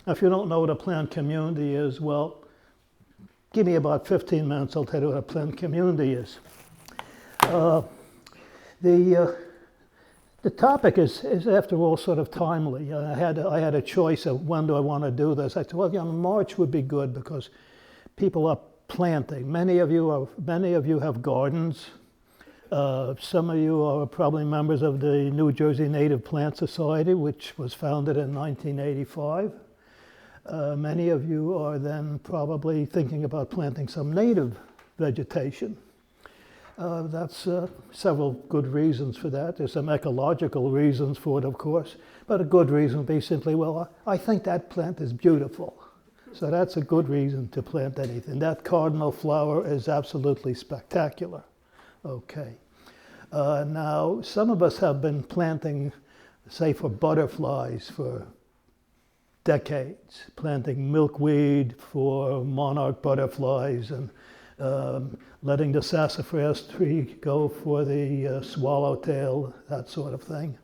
If you don't know what a plant community is, well, give me about 15 minutes, I'll tell you what a plant community is. The topic is after all sort of timely. I had a choice of when do I want to do this. I said, well, March would be good because people are planting. Many of you have gardens. Some of you are probably members of the New Jersey Native Plant Society, which was founded in 1985. Many of you are then probably thinking about planting some native vegetation. That's several good reasons for that. There's some ecological reasons for it, of course, but a good reason would be simply, well, I think that plant is beautiful. So that's a good reason to plant anything. That cardinal flower is absolutely spectacular. Okay. Now, some of us have been planting, say, for butterflies for decades, planting milkweed for monarch butterflies and letting the sassafras tree go for the swallowtail, that sort of thing.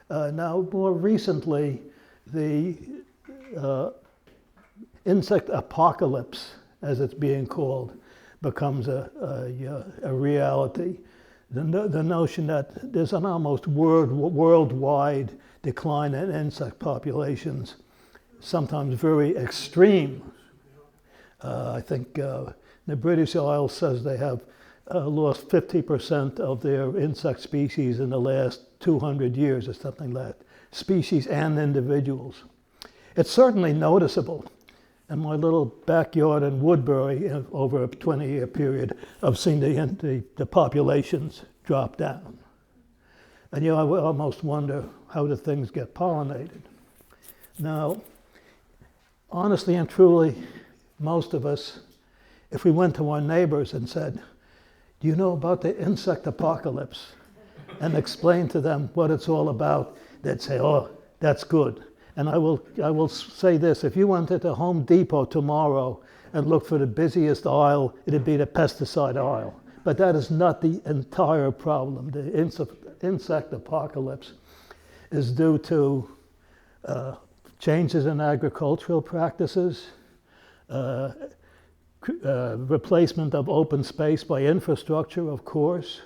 Now, more recently, the insect apocalypse, as it's being called, becomes a reality. The notion that there's an almost worldwide decline in insect populations, sometimes very extreme. I think the British Isles says they have lost 50% of their insect species in the last 200 years or something like that, species and individuals. It's certainly noticeable. In my little backyard in Woodbury, over a 20-year period, I've seen the populations drop down. And I almost wonder how do things get pollinated. Now, honestly and truly, most of us, if we went to our neighbors and said, do you know about the insect apocalypse? And explained to them what it's all about, they'd say, oh, that's good. And I will say this, if you went into Home Depot tomorrow and looked for the busiest aisle, it'd be the pesticide aisle. But that is not the entire problem. The insect apocalypse is due to changes in agricultural practices, replacement of open space by infrastructure, of course,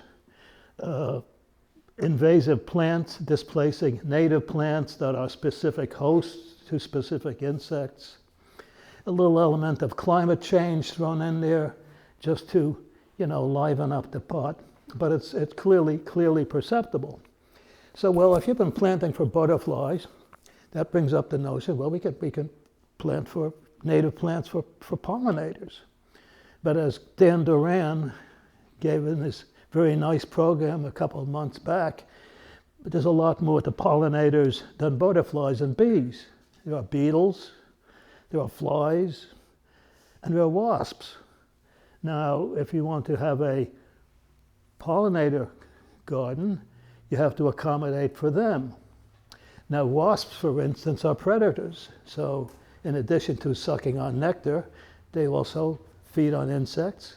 invasive plants displacing native plants that are specific hosts to specific insects, a little element of climate change thrown in there just to, liven up the pot, but it's clearly perceptible. So, well, if you've been planting for butterflies, that brings up the notion, well, we can plant for native plants for pollinators. But as Dan Duran gave in this very nice program a couple of months back, but there's a lot more to pollinators than butterflies and bees. There are beetles, there are flies, and there are wasps. Now, if you want to have a pollinator garden, you have to accommodate for them. Now, wasps, for instance, are predators. So in addition to sucking on nectar, they also feed on insects,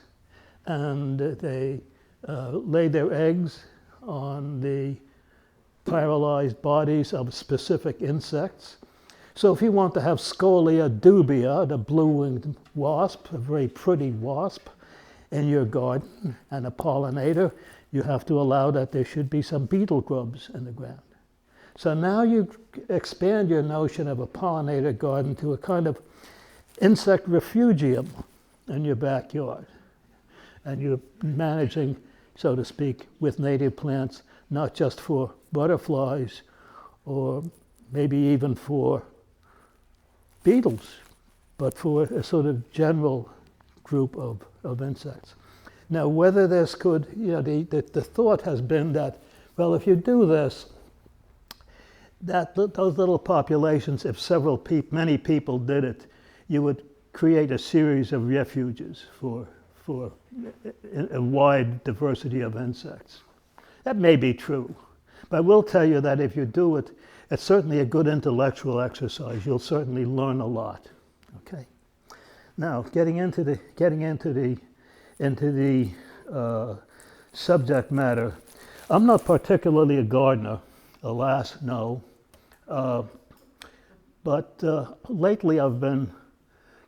and they lay their eggs on the paralyzed bodies of specific insects. So if you want to have Scolia dubia, the blue-winged wasp, a very pretty wasp, in your garden and a pollinator, you have to allow that there should be some beetle grubs in the ground. So now you expand your notion of a pollinator garden to a kind of insect refugium in your backyard. And you're managing, so to speak, with native plants, not just for butterflies or maybe even for beetles, but for a sort of general group of insects. Now, whether this could, the thought has been that, well, if you do this, those little populations, if many people did it, you would create a series of refuges for a wide diversity of insects. That may be true, but I will tell you that if you do it, it's certainly a good intellectual exercise. You'll certainly learn a lot. Okay. Now, getting into the subject matter, I'm not particularly a gardener, alas, no. But But lately I've been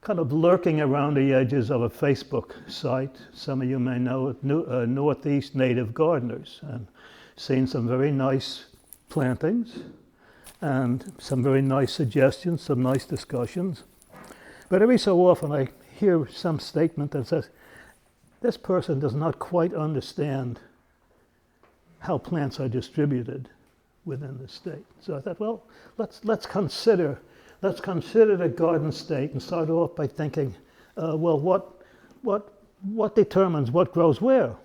kind of lurking around the edges of a Facebook site. Some of you may know it, Northeast Native Gardeners, and seen some very nice plantings and some very nice suggestions, some nice discussions. But every so often I hear some statement that says, this person does not quite understand how plants are distributed within the state. So I thought, well, let's consider the garden state and start off by thinking, well, what determines what grows where?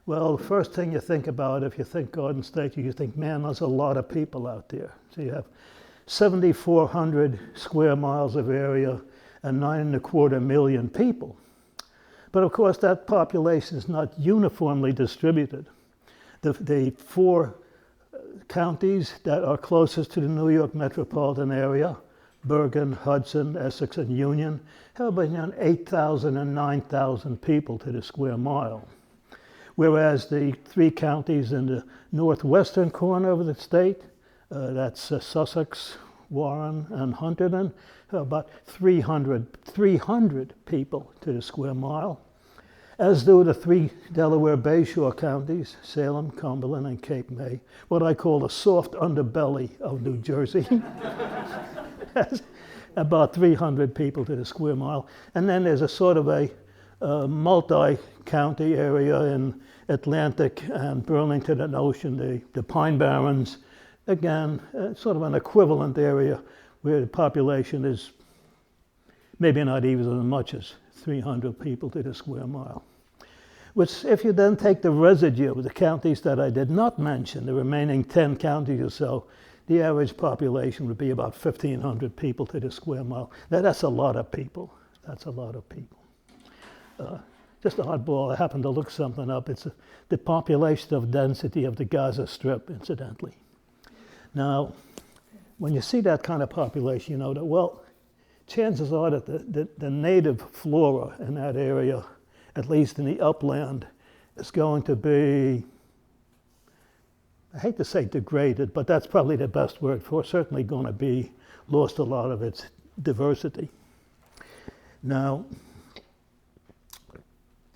Well, the first thing you think about if you think garden state, you think, man, there's a lot of people out there. So you have 7,400 square miles of area and 9.25 million people. But of course, that population is not uniformly distributed. The four counties that are closest to the New York metropolitan area, Bergen, Hudson, Essex, and Union, have about 8,000 and 9,000 people to the square mile. Whereas the three counties in the northwestern corner of the state, that's Sussex, Warren, and Hunterdon, have about 300 people to the square mile, as do the three Delaware Bayshore counties, Salem, Cumberland, and Cape May, what I call the soft underbelly of New Jersey. About 300 people to the square mile. And then there's a sort of a multi-county area in Atlantic and Burlington and Ocean, the Pine Barrens, again, sort of an equivalent area where the population is maybe not even as much as 300 people to the square mile. Which, if you then take the residue of the counties that I did not mention, the remaining 10 counties or so, the average population would be about 1,500 people to the square mile. Now, that's a lot of people. That's a lot of people. Just a oddball, I happened to look something up. It's the population of density of the Gaza Strip, incidentally. Now, when you see that kind of population, you know that, well, chances are that the native flora in that area, at least in the upland, is going to be, I hate to say degraded, but that's probably the best word for it, certainly going to be lost a lot of its diversity. Now,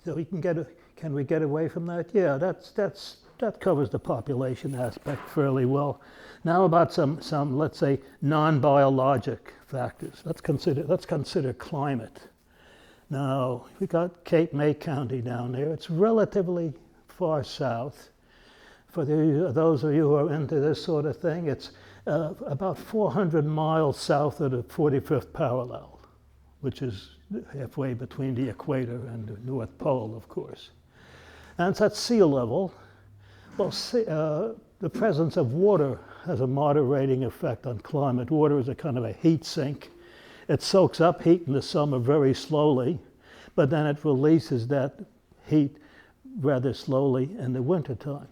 so can we get away from that? Yeah, that covers the population aspect fairly well. Now about some let's say non-biologic factors. Let's consider climate. Now we got Cape May County down there. It's relatively far south. For those of you who are into this sort of thing, it's about 400 miles south of the 45th parallel, which is halfway between the equator and the North Pole, of course. And it's at sea level. Well, the presence of water has a moderating effect on climate. Water is a kind of a heat sink. It soaks up heat in the summer very slowly, but then it releases that heat rather slowly in the wintertime.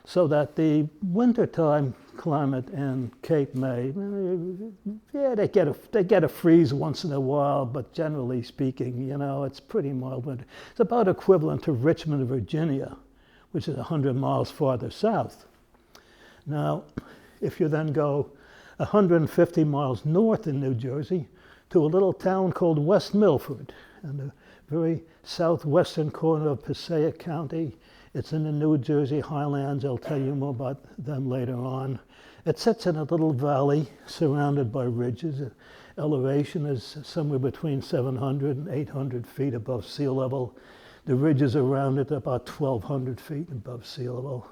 So that the wintertime climate in Cape May, yeah, they get a freeze once in a while, but generally speaking, you know, it's pretty mild winter. It's about equivalent to Richmond, Virginia, which is 100 miles farther south. Now, if you then go 150 miles north in New Jersey to a little town called West Milford, in the very southwestern corner of Passaic County, it's in the New Jersey highlands. I'll tell you more about them later on. It sits in a little valley surrounded by ridges. Elevation is somewhere between 700 and 800 feet above sea level. The ridges around it are about 1,200 feet above sea level.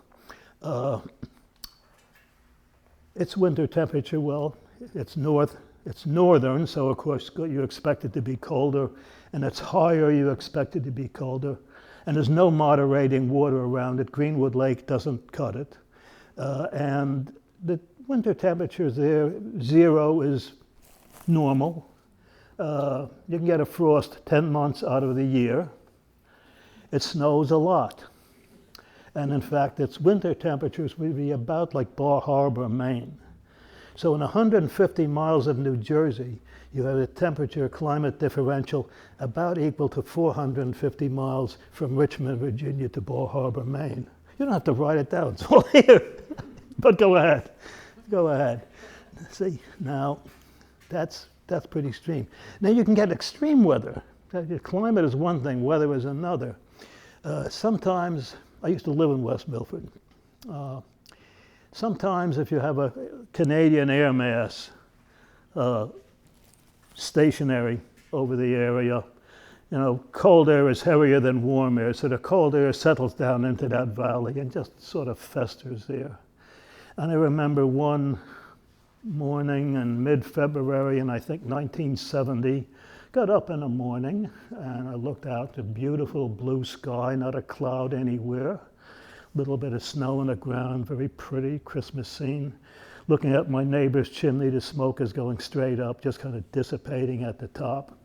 Its winter temperature, well, it's northern, so of course you expect it to be colder, and it's higher, you expect it to be colder. And there's no moderating water around it. Greenwood Lake doesn't cut it. And the winter temperatures there, 0 is normal. You can get a frost 10 months out of the year. It snows a lot. And in fact, its winter temperatures would be about like Bar Harbor, Maine. So in 150 miles of New Jersey, you have a temperature climate differential about equal to 450 miles from Richmond, Virginia to Bar Harbor, Maine. You don't have to write it down, it's all here. But go ahead. See, now that's pretty extreme. Now you can get extreme weather. Climate is one thing, weather is another. Sometimes, I used to live in West Milford. Sometimes if you have a Canadian air mass stationary over the area, you know, cold air is heavier than warm air, so the cold air settles down into that valley and just sort of festers there. And I remember one morning in mid-February in I think 1970, got up in the morning and I looked out at the beautiful blue sky, not a cloud anywhere, a little bit of snow on the ground, very pretty Christmas scene. Looking at my neighbor's chimney, the smoke is going straight up, just kind of dissipating at the top.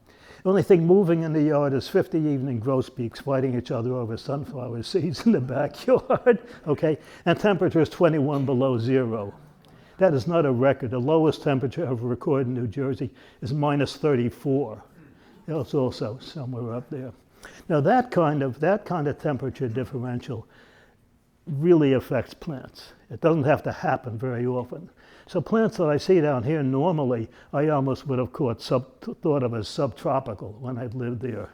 The only thing moving in the yard is 50 evening grosbeaks fighting each other over sunflower seeds in the backyard, okay? And temperature is 21 below zero. That is not a record. The lowest temperature ever recorded in New Jersey is minus 34. It's also somewhere up there. Now that kind of temperature differential really affects plants. It doesn't have to happen very often. So plants that I see down here normally, I almost would have thought of as subtropical when I lived there.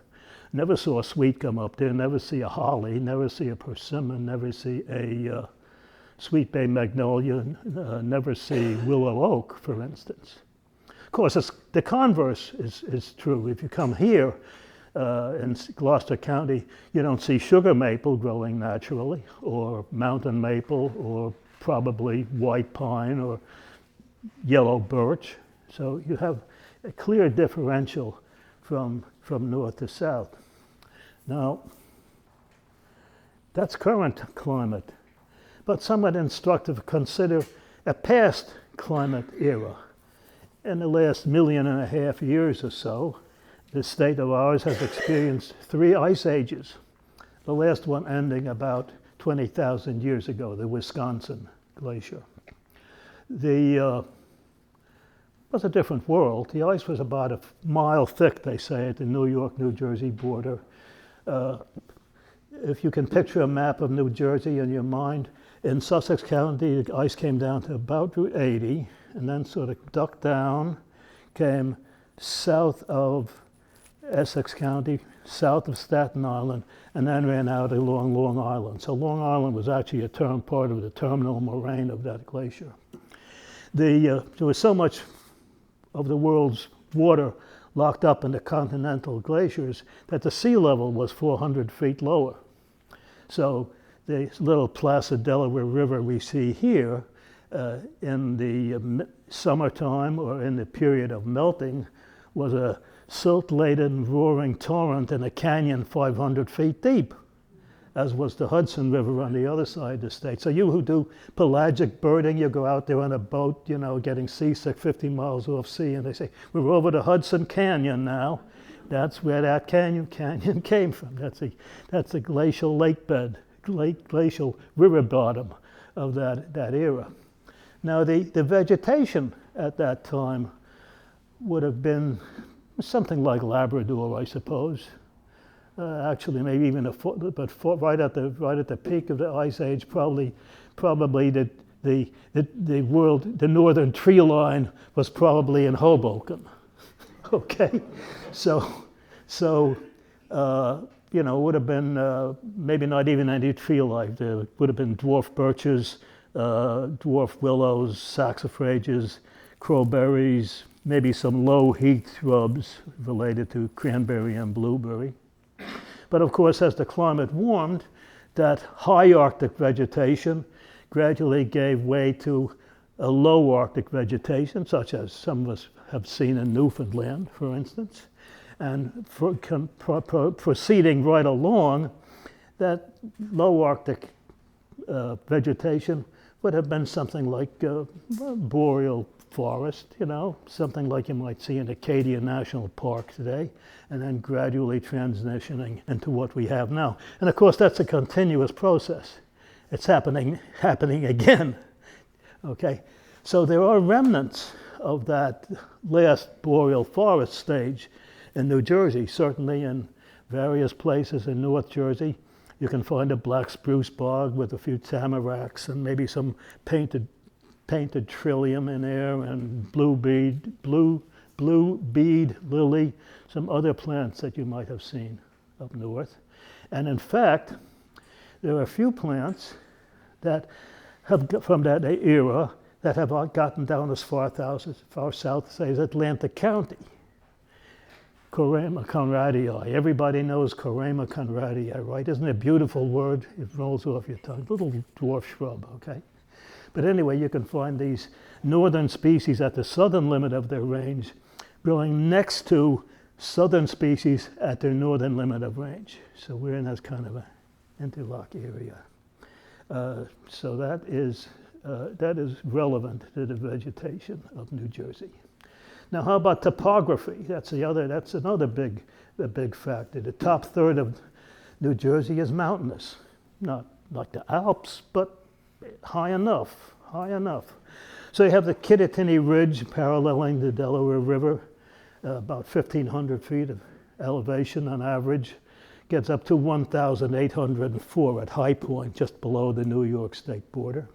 Never saw a sweet come up there, never see a holly, never see a persimmon, never see a sweet bay magnolia, never see willow oak, for instance. Of course, the converse is true. If you come here in Gloucester County, you don't see sugar maple growing naturally, or mountain maple, or probably white pine, or yellow birch. So you have a clear differential from north to south. Now, that's current climate. But somewhat instructive to consider a past climate era. In the last 1.5 million years or so, the state of ours has experienced 3 ice ages, the last one ending about 20,000 years ago, the Wisconsin Glacier. It was a different world. The ice was about a mile thick, they say, at the New York-New Jersey border. If you can picture a map of New Jersey in your mind, in Sussex County, the ice came down to about Route 80, and then sort of ducked down, came south of Essex County, south of Staten Island, and then ran out along Long Island. So Long Island was actually part of the terminal moraine of that glacier. There was so much of the world's water locked up in the continental glaciers that the sea level was 400 feet lower. So the little placid Delaware River we see here in the summertime or in the period of melting was a silt-laden roaring torrent in a canyon 500 feet deep, as was the Hudson River on the other side of the state. So you who do pelagic birding, you go out there on a boat, you know, getting seasick 50 miles off sea, and they say, we're over the Hudson Canyon now. That's where that canyon came from. That's a glacial lake bed, glacial river bottom of that era. Now the vegetation at that time would have been something like Labrador, I suppose. Actually, maybe even right at the peak of the ice age, probably the northern tree line was probably in Hoboken. Okay, so you know, it would have been maybe not even any tree life. There would have been dwarf birches, dwarf willows, saxifrages, crowberries, maybe some low heath shrubs related to cranberry and blueberry. But of course, as the climate warmed, that high Arctic vegetation gradually gave way to a low Arctic vegetation, such as some of us have seen in Newfoundland, for instance. And proceeding right along, that low Arctic vegetation would have been something like boreal forest, you know, something like you might see in Acadia National Park today, and then gradually transitioning into what we have now. And of course, that's a continuous process. It's happening again, okay? So there are remnants of that last boreal forest stage in New Jersey, certainly in various places in North Jersey. You can find a black spruce bog with a few tamaracks and maybe some painted painted trillium in there, and blue bead lily, some other plants that you might have seen up north. And in fact, there are a few plants that have from that era that have gotten down as far south as Atlantic County. Corema conradii. Everybody knows Corema conradii, right? Isn't it a beautiful word? It rolls off your tongue. Little dwarf shrub, okay? But anyway, you can find these northern species at the southern limit of their range growing next to southern species at their northern limit of range. So we're in that kind of an interlock area. So that is relevant to the vegetation of New Jersey. Now, how about topography? That's another big factor. The top third of New Jersey is mountainous, not like the Alps, but high enough. So you have the Kittatinny Ridge paralleling the Delaware River, about 1,500 feet of elevation on average, gets up to 1,804 at high point, just below the New York State border.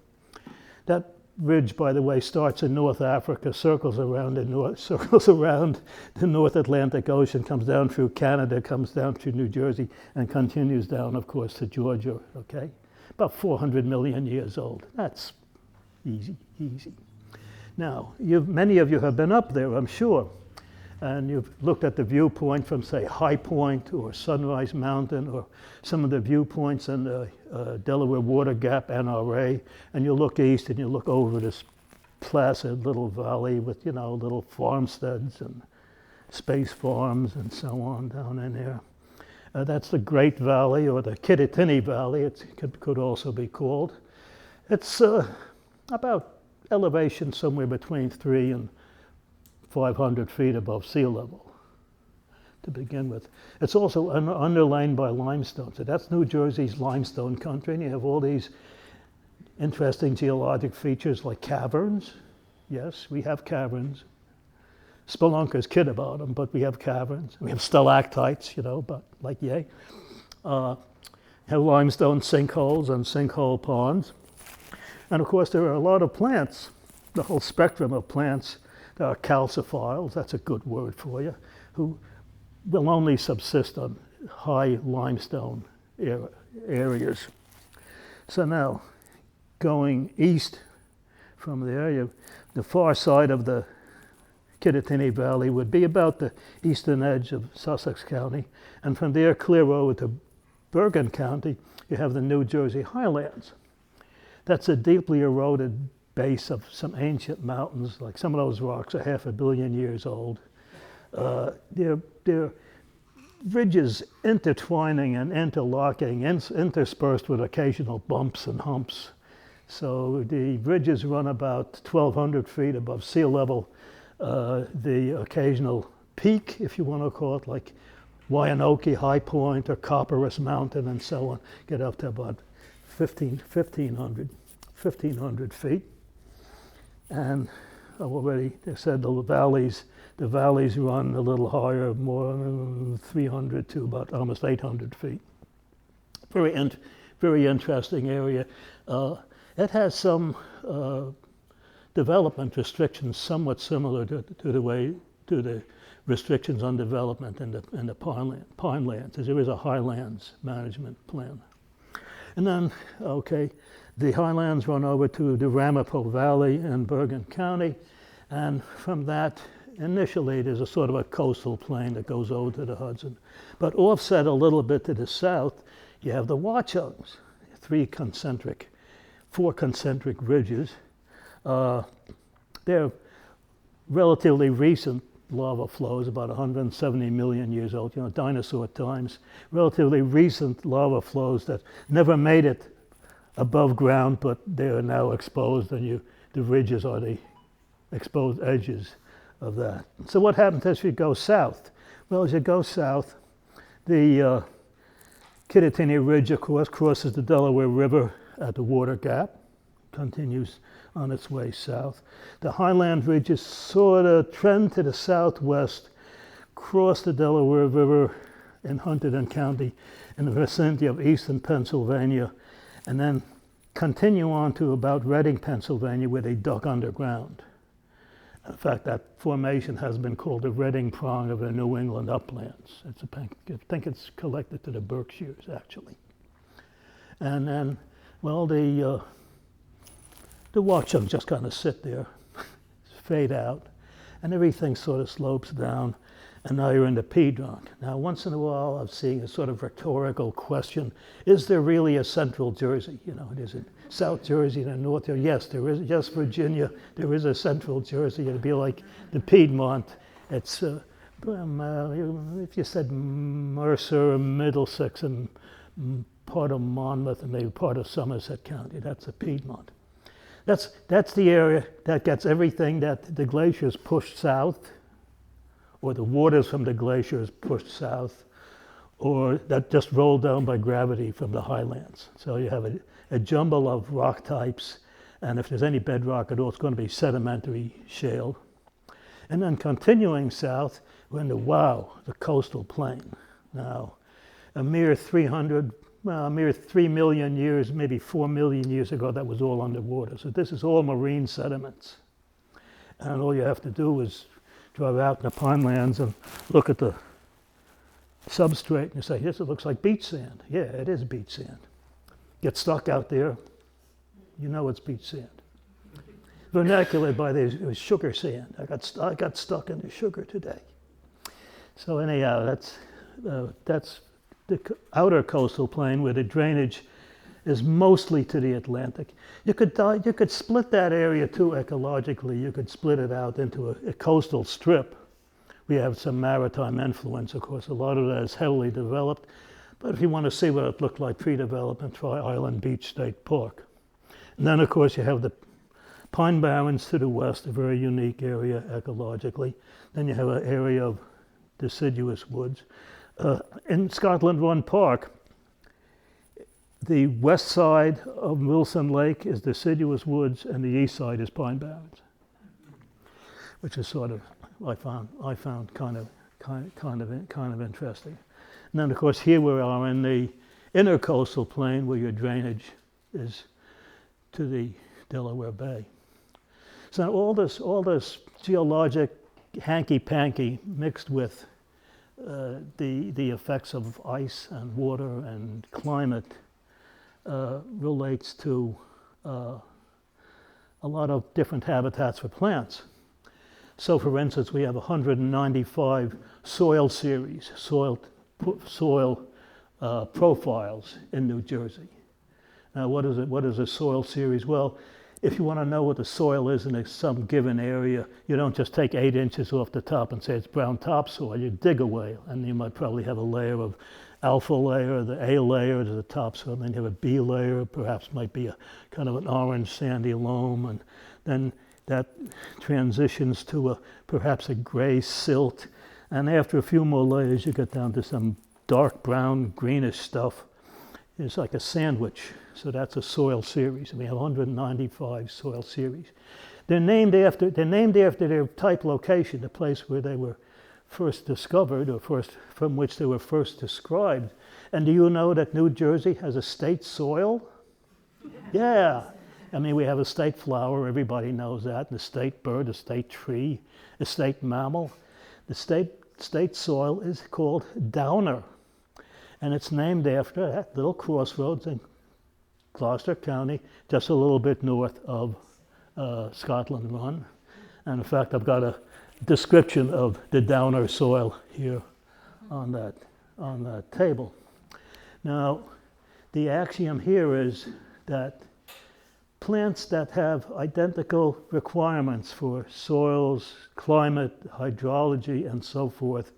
That ridge, by the way, starts in North Africa, circles around the North Atlantic Ocean, comes down through Canada, comes down through New Jersey, and continues down, of course, to Georgia, okay? About 400 million years old. That's easy. Now, many of you have been up there, I'm sure, and you've looked at the viewpoint from, say, High Point or Sunrise Mountain or some of the viewpoints in the Delaware Water Gap NRA, and you look east and you look over this placid little valley with, little farmsteads and space farms and so on down in there. That's the Great Valley, or the Kittatinny Valley, it could also be called. It's about elevation somewhere between 300 and 500 feet above sea level to begin with. It's also underlain by limestone. So that's New Jersey's limestone country, and you have all these interesting geologic features like caverns. Yes, we have caverns. Spelunkers kid about them, but we have caverns. We have stalactites, but like yay. Have limestone sinkholes and sinkhole ponds. And of course, there are a lot of plants, the whole spectrum of plants that are calciphiles, that's a good word for you, who will only subsist on high limestone areas. So now, going east from there, the far side of the Kittatinny Valley would be about the eastern edge of Sussex County, and from there clear over to Bergen County, you have the New Jersey Highlands. That's a deeply eroded base of some ancient mountains, like some of those rocks are 500 million years old. They're ridges intertwining and interlocking, interspersed with occasional bumps and humps. So the ridges run about 1,200 feet above sea level. The occasional peak, if you want to call it, like Wyanoke High Point or Copperas Mountain and so on, get up to about 1,500 feet. And I've already said the valleys run a little higher, more than 300 to about almost 800 feet. Very interesting area. It has some development restrictions somewhat similar to the restrictions on development in the pinelands, as there is a highlands management plan. And then, the highlands run over to the Ramapo Valley in Bergen County, and from that, initially, there's a sort of a coastal plain that goes over to the Hudson. But offset a little bit to the south, you have the Watchungs, 4 concentric ridges. They're relatively recent lava flows, about 170 million years old, dinosaur times. Relatively recent lava flows that never made it above ground, but they are now exposed, and the ridges are the exposed edges of that. So what happens as you go south? Well, as you go south, the Kittatinny Ridge, of course, crosses the Delaware River at the Water Gap, continues on its way south. The highland ridges sort of trend to the southwest, cross the Delaware River in Hunterdon County in the vicinity of eastern Pennsylvania, and then continue on to about Reading, Pennsylvania, where they dug underground. In fact, that formation has been called the Reading Prong of the New England uplands. I think it's collected to the Berkshires, actually. And then, well, the watchungs just kind of sit there, fade out, and everything sort of slopes down, and now you're in the Piedmont. Now, once in a while, I'm seeing a sort of rhetorical question: is there really a central Jersey? You know, is it South Jersey and North Jersey? Yes, there is. Yes, Virginia, there is a central Jersey. It'd be like the Piedmont. It's if you said Mercer, Middlesex, and part of Monmouth, and maybe part of Somerset County, that's the Piedmont. That's the area that gets everything that the glaciers pushed south, or the waters from the glaciers pushed south, or that just rolled down by gravity from the highlands. So you have a jumble of rock types, and if there's any bedrock at all, it's going to be sedimentary shale. And then continuing south, we're in the coastal plain. Now, a mere 3 million years, maybe 4 million years ago, that was all underwater. So this is all marine sediments. And all you have to do is drive out in the pine lands and look at the substrate and you say, yes, it looks like beach sand. Yeah, it is beach sand. Get stuck out there, you know it's beach sand. Vernacular by the it was sugar sand. I got stuck in the sugar today. So anyhow, that's the outer coastal plain where the drainage is mostly to the Atlantic. You could split that area too ecologically. You could split it out into a coastal strip. We have some maritime influence, of course. A lot of that is heavily developed. But if you want to see what it looked like pre-development, try Island Beach State Park. And then, of course, you have the Pine Barrens to the west, a very unique area ecologically. Then you have an area of deciduous woods. In Scotland Run Park, the west side of Wilson Lake is deciduous woods, and the east side is Pine Barrens, which is sort of I found kind of interesting. And then, of course, here we are in the inner coastal plain, where your drainage is to the Delaware Bay. So all this geologic hanky-panky mixed with the effects of ice and water and climate relates to a lot of different habitats for plants. So, for instance, we have 195 soil series, soil profiles in New Jersey. Now, what is a soil series? Well, if you want to know what the soil is in some given area, you don't just take 8 inches off the top and say it's brown topsoil. You dig away, and you might probably have a layer of alpha layer, the A layer to the topsoil, and then you have a B layer, perhaps might be a kind of an orange sandy loam, and then that transitions to perhaps a gray silt, and after a few more layers you get down to some dark brown greenish stuff. It's like a sandwich. So that's a soil series. We have 195 soil series. They're named after their type location, the place where they were first discovered, or from which they were first described. And do you know that New Jersey has a state soil? Yeah. I mean, we have a state flower, everybody knows that, and a state bird, a state tree, a state mammal. The state soil is called Downer, and it's named after that little crossroads in Gloucester County, just a little bit north of Scotland Run. And in fact, I've got a description of the Downer soil here on that table. Now, the axiom here is that plants that have identical requirements for soils, climate, hydrology, and so forth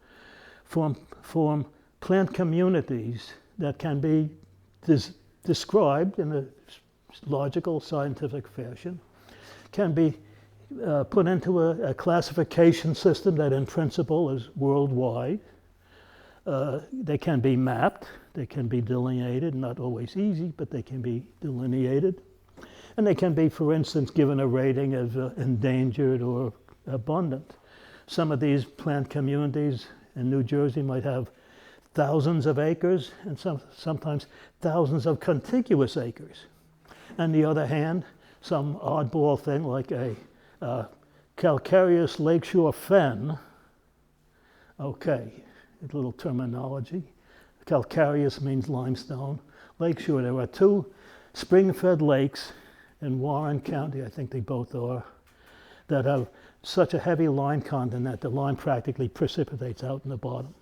form plant communities that can be described in a logical, scientific fashion, can be put into a classification system that in principle is worldwide. They can be mapped, they can be delineated, not always easy, but they can be delineated. And they can be, for instance, given a rating as endangered or abundant. Some of these plant communities in New Jersey might have thousands of acres and sometimes thousands of contiguous acres. On the other hand, some oddball thing like a calcareous lakeshore fen, okay, a little terminology. Calcareous means limestone. Lakeshore, there are two spring-fed lakes in Warren County, I think they both are, that have such a heavy lime content that the lime practically precipitates out in the bottom.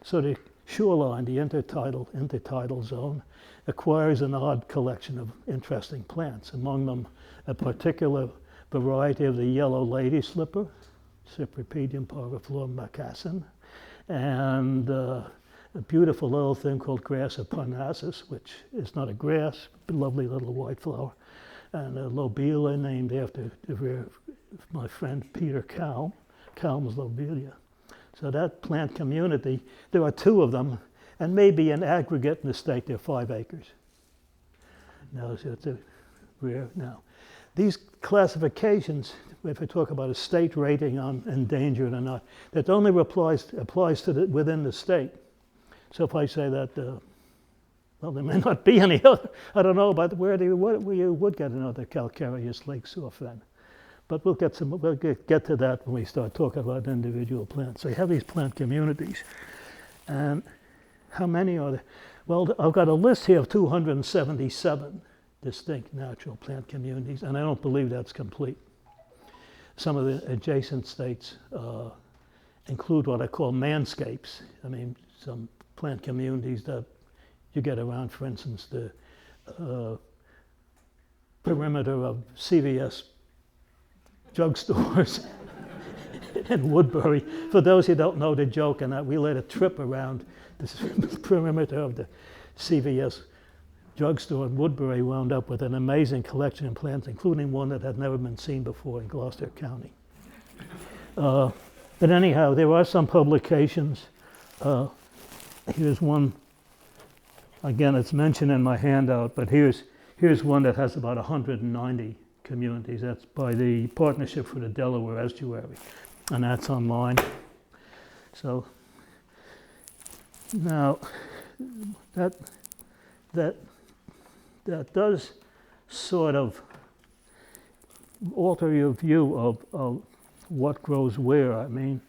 So the shoreline, the intertidal zone, acquires an odd collection of interesting plants, among them a particular variety of the yellow lady slipper, Cypripedium parviflorum macassin, and a beautiful little thing called grass of Parnassus, which is not a grass, but a lovely little white flower, and a lobela named after my friend Peter Kalm's lobelia. So that plant community, there are two of them, and maybe in aggregate in the state there are 5 acres. Now, so it's a rare. Now, these classifications, if we talk about a state rating on endangered or not, that only applies to within the state. So if I say that, well, there may not be any other, I don't know about where you would get another calcareous lakeshore fen. But we'll get to that when we start talking about individual plants. So you have these plant communities. And how many are there? Well, I've got a list here of 277 distinct natural plant communities, and I don't believe that's complete. Some of the adjacent states include what I call manscapes. I mean, some plant communities that you get around, for instance, the perimeter of CVS drugstores in Woodbury. For those who don't know the joke, and we led a trip around the perimeter of the CVS drugstore in Woodbury, wound up with an amazing collection of plants, including one that had never been seen before in Gloucester County. But anyhow, there are some publications. Here's one, again, it's mentioned in my handout, but here's one that has about 190 communities. That's by the Partnership for the Delaware Estuary, and that's online. So now that does sort of alter your view of what grows where. I mean,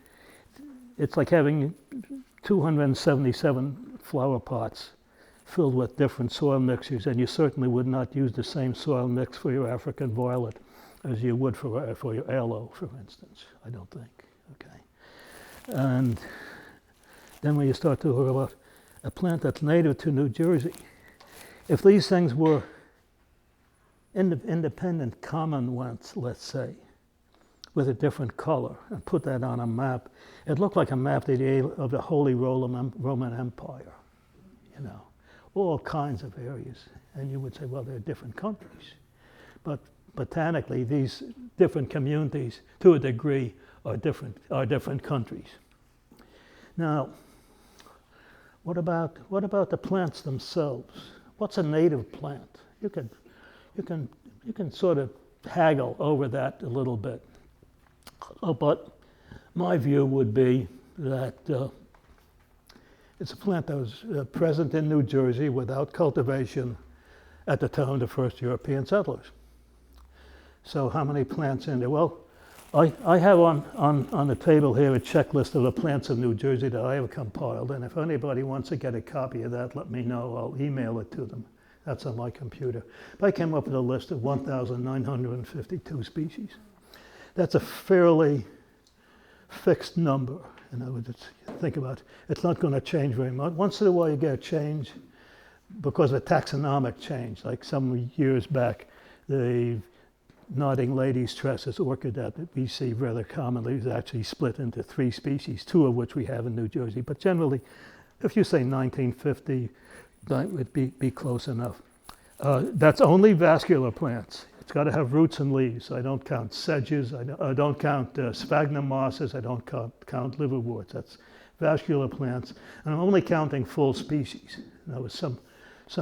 it's like having 277 flower pots filled with different soil mixtures, and you certainly would not use the same soil mix for your African violet as you would for your aloe, for instance, I don't think, okay? And then when you start to talk about a plant that's native to New Jersey, if these things were independent commonwealths, let's say, with a different color, and put that on a map, it looked like a map of the Holy Roman Empire, you know, all kinds of areas. And you would say, well, they're different countries. But botanically, these different communities, to a degree, are different countries. Now, what about the plants themselves? What's a native plant? You can sort of haggle over that a little bit. But my view would be that it's a plant that was present in New Jersey without cultivation at the time of the first European settlers. So how many plants in there? Well, I have on the table here a checklist of the plants of New Jersey that I have compiled, and if anybody wants to get a copy of that, let me know. I'll email it to them. That's on my computer. But I came up with a list of 1,952 species. That's a fairly fixed number. And I would think about it. It's not going to change very much. Once in a while you get a change because of a taxonomic change. Like some years back, the nodding lady's tresses orchid that we see rather commonly is actually split into 3 species, 2 of which we have in New Jersey. But generally, if you say 1950, that would be close enough. That's only vascular plants. It's got to have roots and leaves. I don't count sedges. I don't count sphagnum mosses. I don't count liverworts. That's vascular plants. And I'm only counting full species. Now, some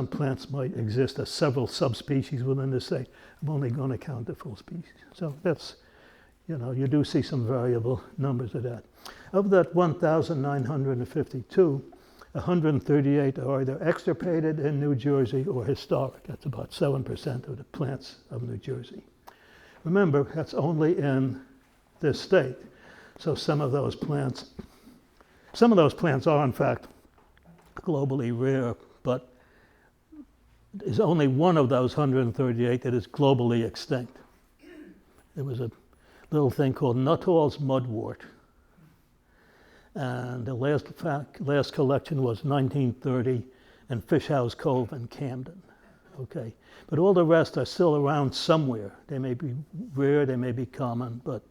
plants might exist as several subspecies within the state. I'm only going to count the full species. So that's, you do see some variable numbers of that. Of that 1,952, 138 are either extirpated in New Jersey or historic. That's about 7% of the plants of New Jersey. Remember, that's only in this state. So some of those plants are in fact globally rare, but there's only one of those 138 that is globally extinct. There was a little thing called Nuttall's mudwort. And the last collection was 1930 in Fish House Cove in Camden. Okay, but all the rest are still around somewhere. They may be rare, they may be common, but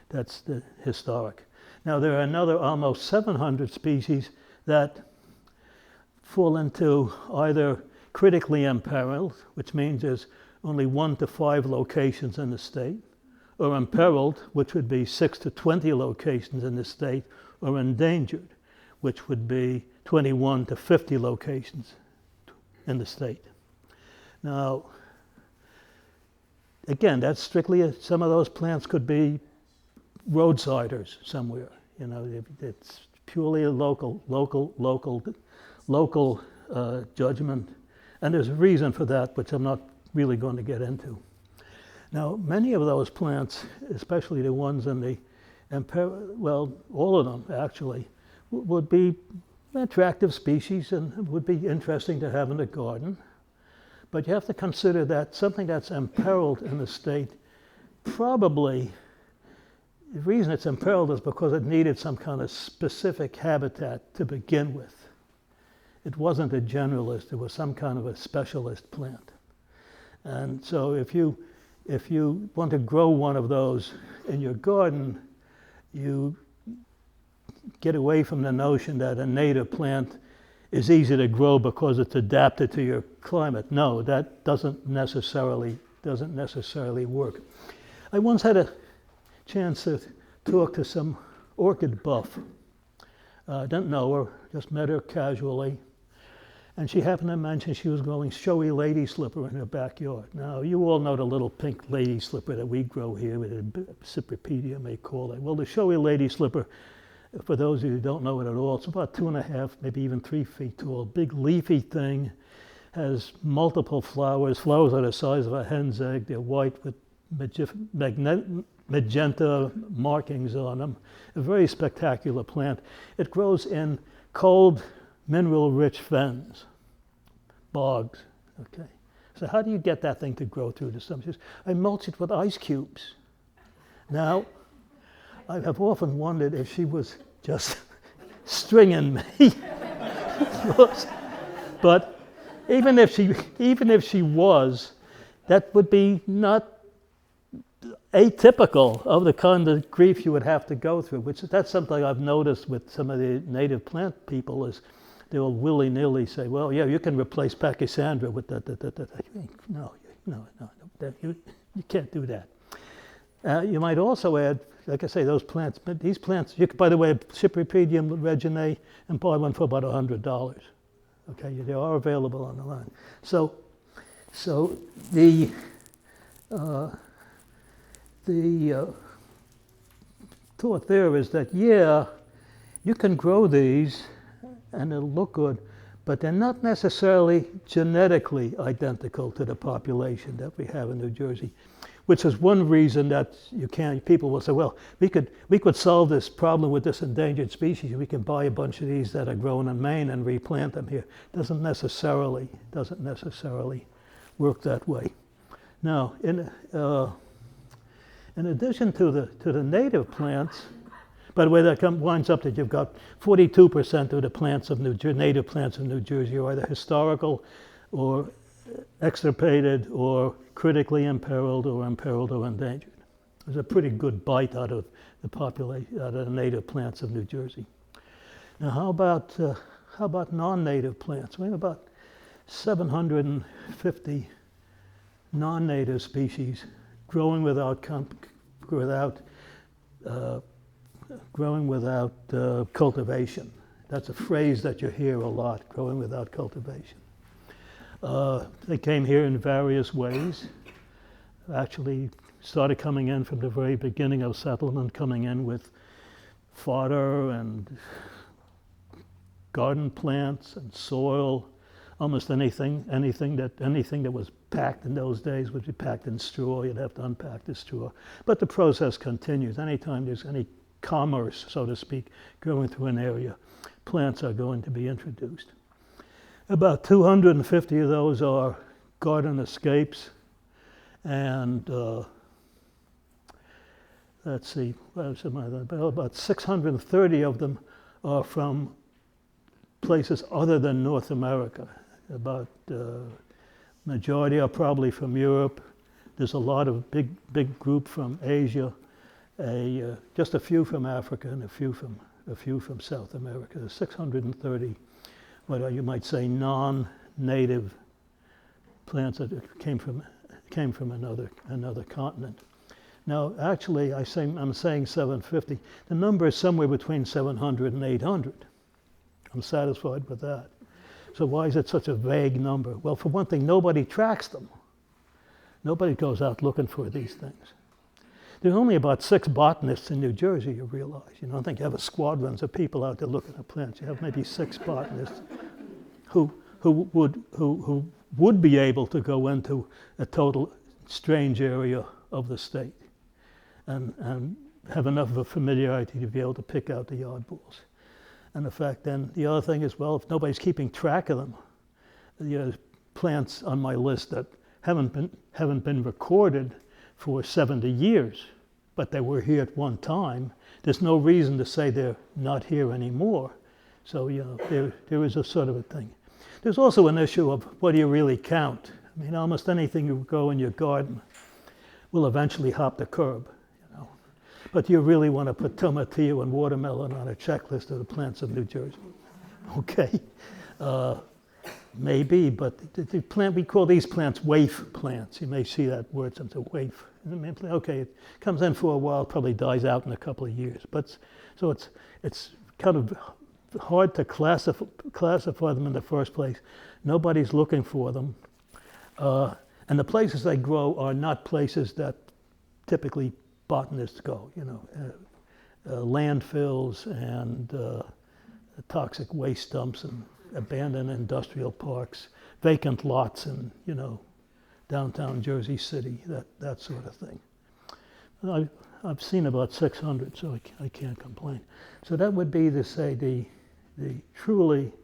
that's the historic. Now there are another almost 700 species that fall into either critically imperiled, which means there's only 1 to 5 locations in the state, or imperiled, which would be 6 to 20 locations in the state, or endangered, which would be 21 to 50 locations in the state. Now, again, that's strictly, some of those plants could be roadsiders somewhere. You know, it's purely a local judgment, and there's a reason for that, which I'm not really going to get into. Now, many of those plants, especially the ones in the well, all of them actually, would be attractive species and would be interesting to have in the garden. But you have to consider that something that's imperiled in the state, probably, the reason it's imperiled is because it needed some kind of specific habitat to begin with. It wasn't a generalist, it was some kind of a specialist plant. And so if you want to grow one of those in your garden, you get away from the notion that a native plant is easy to grow because it's adapted to your climate. No, that doesn't necessarily work. I once had a chance to talk to some orchid buff. I didn't know her, just met her casually. And she happened to mention she was growing showy lady slipper in her backyard. Now, you all know the little pink lady slipper that we grow here, with a cypripedium, they call it. Well, the showy lady slipper, for those of you who don't know it at all, it's about 2.5, maybe even 3 feet tall. Big leafy thing, has multiple flowers. Flowers are the size of a hen's egg. They're white with magenta markings on them. A very spectacular plant. It grows in cold, mineral-rich fens, bogs, okay. So how do you get that thing to grow through the summer? She says, I mulch it with ice cubes. Now, I have often wondered if she was just stringing me. But even if she was, that would be not atypical of the kind of grief you would have to go through, that's something I've noticed with some of the native plant people is they will willy-nilly say, well, yeah, you can replace Pachysandra with that. No, you can't do that. You might also add, like I say, those plants, but these plants, you could, by the way, Cypripedium reginae, and buy one for about $100. Okay, they are available on the line. So the thought there is that, yeah, you can grow these and it'll look good, but they're not necessarily genetically identical to the population that we have in New Jersey, which is one reason that people will say, well, we could solve this problem with this endangered species. We can buy a bunch of these that are grown in Maine and replant them here. Doesn't necessarily work that way. Now, in addition to the native plants, by the way, that winds up that you've got 42% of the plants of native plants of New Jersey are either historical or extirpated or critically imperiled or endangered. There's a pretty good bite out of the population, out of the native plants of New Jersey. Now, how about non-native plants? We have about 750 non-native species growing without cultivation. That's a phrase that you hear a lot, growing without cultivation. They came here in various ways. Actually started coming in from the very beginning of settlement, coming in with fodder and garden plants and soil, almost anything that was packed in those days would be packed in straw. You'd have to unpack the straw. But the process continues. Anytime there's any commerce, so to speak, going through an area, plants are going to be introduced. About 250 of those are garden escapes, and let's see, about 630 of them are from places other than North America. About majority are probably from Europe. There's a lot of big group from Asia, just a few from Africa, and a few from South America. There's 630, what you might say, non-native plants that came from another continent. Now, actually, I'm saying 750. The number is somewhere between 700 and 800. I'm satisfied with that. So why is it such a vague number? Well, for one thing, nobody tracks them. Nobody goes out looking for these things. There's only about 6 botanists in New Jersey, you realize. You don't think you have squadrons of people out there looking at plants. You have maybe 6 botanists who would be able to go into a total strange area of the state and have enough of a familiarity to be able to pick out the oddballs. And in fact, then the other thing is, well, if nobody's keeping track of them, the plants on my list that haven't been recorded for 70 years, but they were here at one time, there's no reason to say they're not here anymore. So, there is a sort of a thing. There's also an issue of what do you really count? I mean, almost anything you grow in your garden will eventually hop the curb. But you really want to put tomatillo and watermelon on a checklist of the plants of New Jersey. Okay? Maybe, but the plant, we call these plants waif plants. You may see that word, it's a waif. Okay, it comes in for a while, probably dies out in a couple of years. But so it's kind of hard to classify them in the first place. Nobody's looking for them. And the places they grow are not places that typically botanists go, landfills and toxic waste dumps and abandoned industrial parks, vacant lots in, downtown Jersey City, that sort of thing. I've seen about 600, so I can't complain. So that would be to say the truly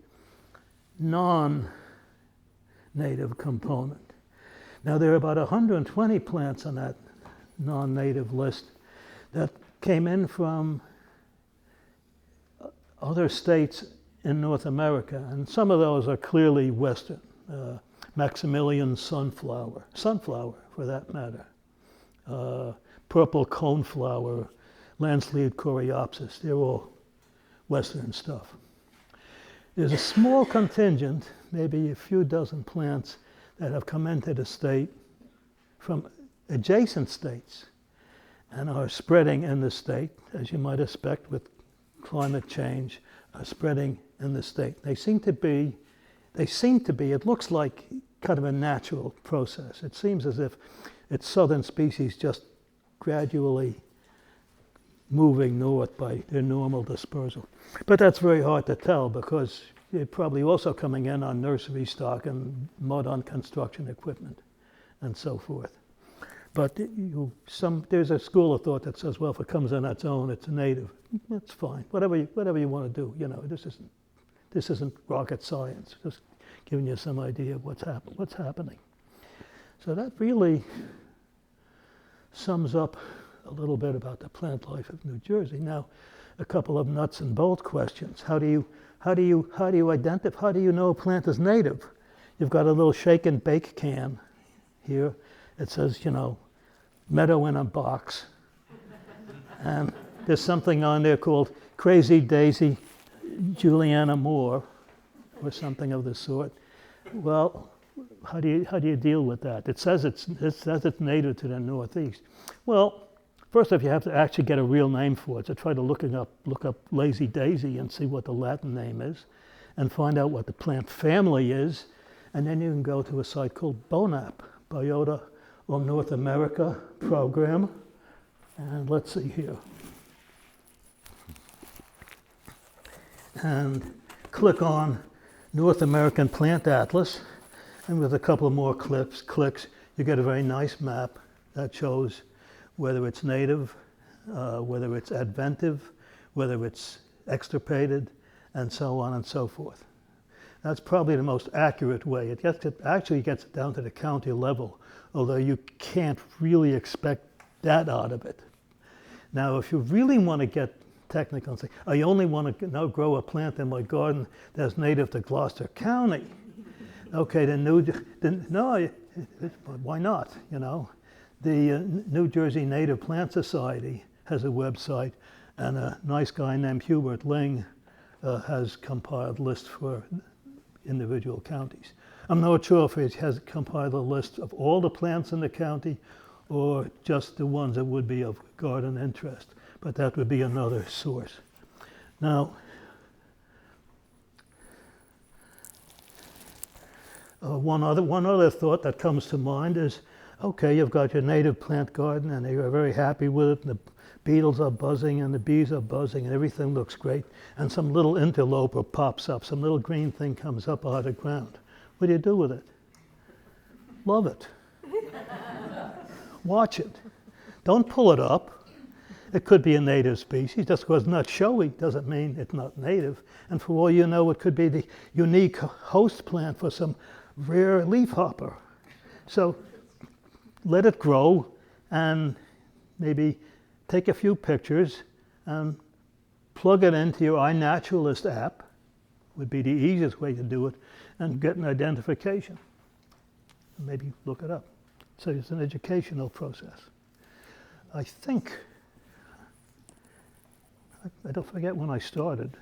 non-native component. Now there are about 120 plants on that non-native list that came in from other states in North America, and some of those are clearly Western. Maximilian sunflower for that matter, purple coneflower, land-sleeved coreopsis, they're all Western stuff. There's a small contingent, maybe a few dozen plants that have come into the state from adjacent states and are spreading in the state, as you might expect with climate change, are spreading in the state. They seem to be, it looks like kind of a natural process. It seems as if it's southern species just gradually moving north by their normal dispersal. But that's very hard to tell because they're probably also coming in on nursery stock and mud on construction equipment and so forth. But there's a school of thought that says, well, if it comes on its own, it's a native. That's fine. Whatever you want to do. This isn't rocket science. Just giving you some idea of what's happening. So that really sums up a little bit about the plant life of New Jersey. Now, a couple of nuts and bolt questions. How do you identify? How do you know a plant is native? You've got a little shake and bake can here. It says, meadow in a box. And there's something on there called Crazy Daisy Juliana Moore, or something of the sort. Well, how do you deal with that? It says it's native to the Northeast. Well, first off, you have to actually get a real name for it. So try to look up Lazy Daisy and see what the Latin name is, and find out what the plant family is, and then you can go to a site called BONAP, Biota of North America program, and let's see here. And click on North American Plant Atlas, and with a couple of more clicks, you get a very nice map that shows whether it's native, whether it's adventive, whether it's extirpated, and so on and so forth. That's probably the most accurate way. It actually gets down to the county level, although you can't really expect that out of it. Now, if you really want to get technical and say, I only want to now grow a plant in my garden that's native to Gloucester County, okay, why not, you know? The New Jersey Native Plant Society has a website, and a nice guy named Hubert Ling has compiled lists for individual counties. I'm not sure if he has compiled a list of all the plants in the county or just the ones that would be of garden interest, but that would be another source. Now, one other thought that comes to mind is, okay, you've got your native plant garden and you're very happy with it, and the beetles are buzzing and the bees are buzzing and everything looks great, and some little interloper pops up, some little green thing comes up out of the ground. What do you do with it? Love it. Watch it. Don't pull it up. It could be a native species. Just because it's not showy doesn't mean it's not native. And for all you know, it could be the unique host plant for some rare leafhopper. So let it grow and maybe take a few pictures and plug it into your iNaturalist app, would be the easiest way to do it, and get an identification. Maybe look it up. So it's an educational process. I think, I don't forget when I started.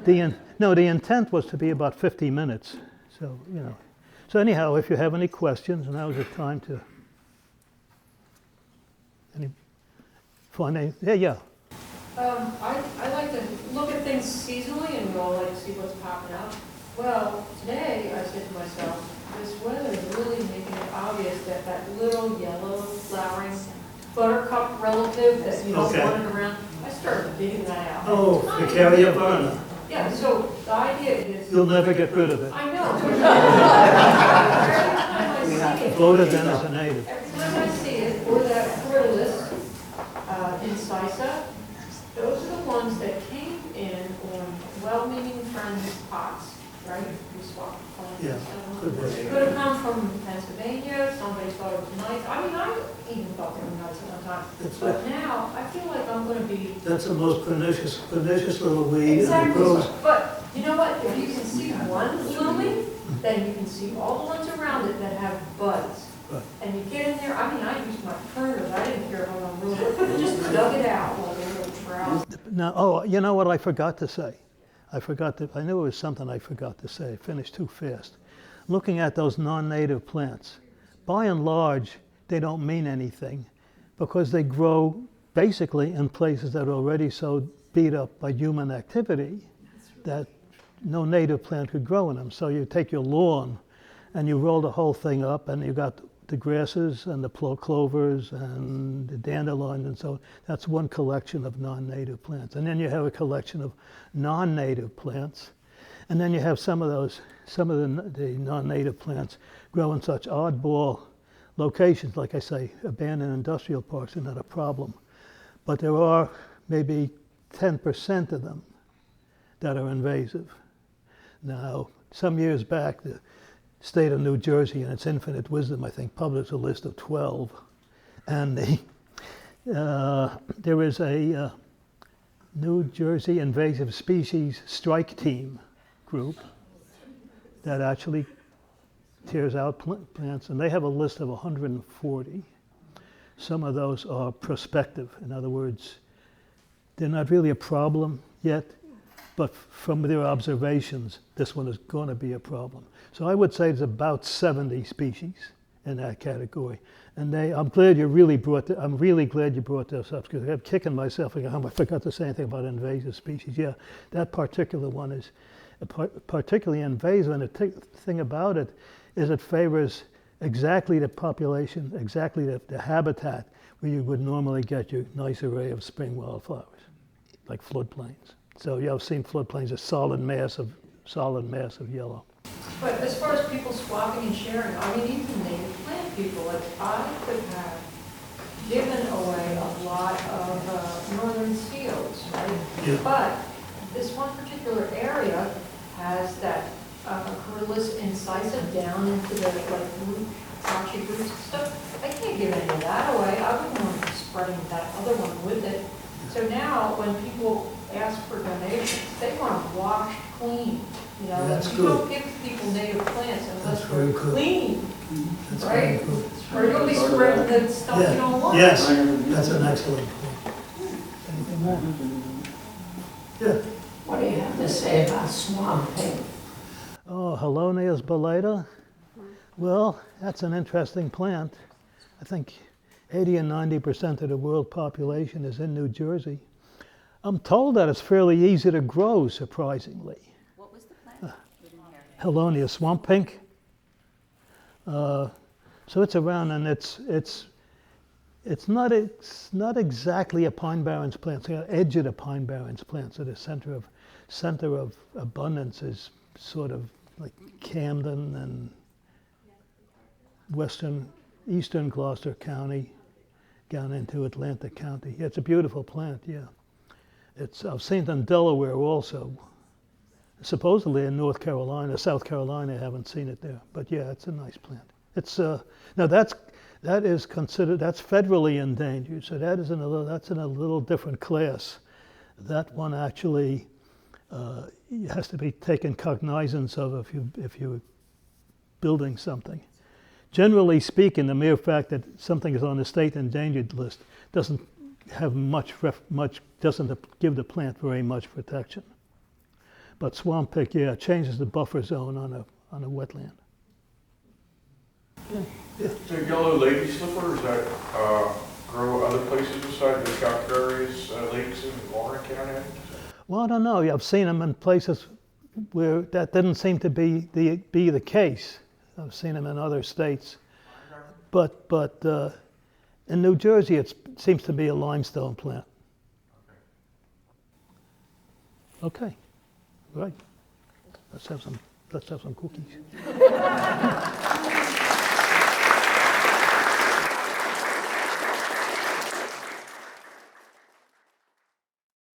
The intent was to be about 50 minutes. So, you know. So anyhow, if you have any questions, now's the time to find any, yeah. I like to look at things seasonally, and we all like to see what's popping up. Well, today I said to myself, this weather is really making it obvious that that little yellow flowering buttercup relative that you don't want it around, I started digging that out. Oh, Vicaria Varna. Yeah, so the idea is... You'll never get rid of it. I know. Every time I see it... Voted in as a native. Every time I see it, or that Cordalis incisa, those are the ones that came in on well-meaning friends' pots, right? We swapped plants. Yeah, It could have come from Pennsylvania. Somebody thought it was nice. I mean, I even thought they were nice at one time. But now, I feel like I'm going to be... That's the most pernicious little weed. Exactly. But you know what? If you can see one blooming, then you can see all the ones around it that have buds. Right. And you get in there. I mean, I used my pruners. I didn't care how long I just dug it out while they were trout. Now, you know what I forgot to say? I knew it was something I forgot to say. I finished too fast. Looking at those non-native plants, by and large, they don't mean anything because they grow basically in places that are already so beat up by human activity that no native plant could grow in them. So you take your lawn and you roll the whole thing up, and you got the grasses and the clovers and the dandelions and so on. That's one collection of non-native plants. And then you have a collection of non-native plants. And then you have some of the non-native plants grow in such oddball locations. Like I say, abandoned industrial parks are not a problem. But there are maybe 10% of them that are invasive. Now, some years back, the state of New Jersey, in its infinite wisdom, I think, published a list of 12. And there is a New Jersey Invasive Species Strike Team group that actually tears out plants, and they have a list of 140. Some of those are prospective. In other words, they're not really a problem yet, but from their observations, this one is going to be a problem. So I would say there's about 70 species in that category. And I'm glad you really I'm really glad you brought this up, because I'm kicking myself again. I forgot to say anything about invasive species. Yeah, that particular one is particularly invasive, and the thing about it is it favors exactly the population, exactly the habitat where you would normally get your nice array of spring wildflowers, like floodplains. So you have seen floodplains, a solid mass of yellow. But as far as people swapping and sharing, I mean, even native plant people, like I could have given away a lot of northern seals, right? Yeah. But this one particular area has that Corylus incisive down into the like root, patchy roots and stuff. I can't give any of that away. I wouldn't want to be spreading that other one with it. So now when people ask for donations, they want to wash clean. You know, That's you good. don't give people native plants unless That's very they're good. clean, That's right? very good. Or you'll be spreading the stuff you don't want. Yes, that's an excellent point. Anything more? Yeah. What do you have to say about swamping? Oh, Helonias belata? Well, that's an interesting plant. I think 80 and 90% of the world population is in New Jersey. I'm told that it's fairly easy to grow, surprisingly. What was the plant? We didn't hear. Hellonia swamp pink. So it's around, and it's not exactly a Pine Barrens plant. It's the edge of the Pine Barrens plant. So the center of abundance is sort of like Camden and eastern Gloucester County, down into Atlantic County. Yeah, it's a beautiful plant. Yeah, I've seen it in Delaware also. Supposedly in North Carolina, South Carolina, I haven't seen it there. But yeah, it's a nice plant. It's now that is considered, that's federally endangered. So that's in a little different class. That one actually has to be taken cognizance of if you're building something. Generally speaking, the mere fact that something is on the state endangered list doesn't have doesn't give the plant very much protection. But swamp pick, yeah, changes the buffer zone on a wetland. The yellow lady slippers that grow other places besides the South Prairies, lakes in Warren County? Well, I don't know. I've seen them in places where that didn't seem to be the case. I've seen them in other states, but in New Jersey it seems to be a limestone plant. Okay, right. Let's have some cookies.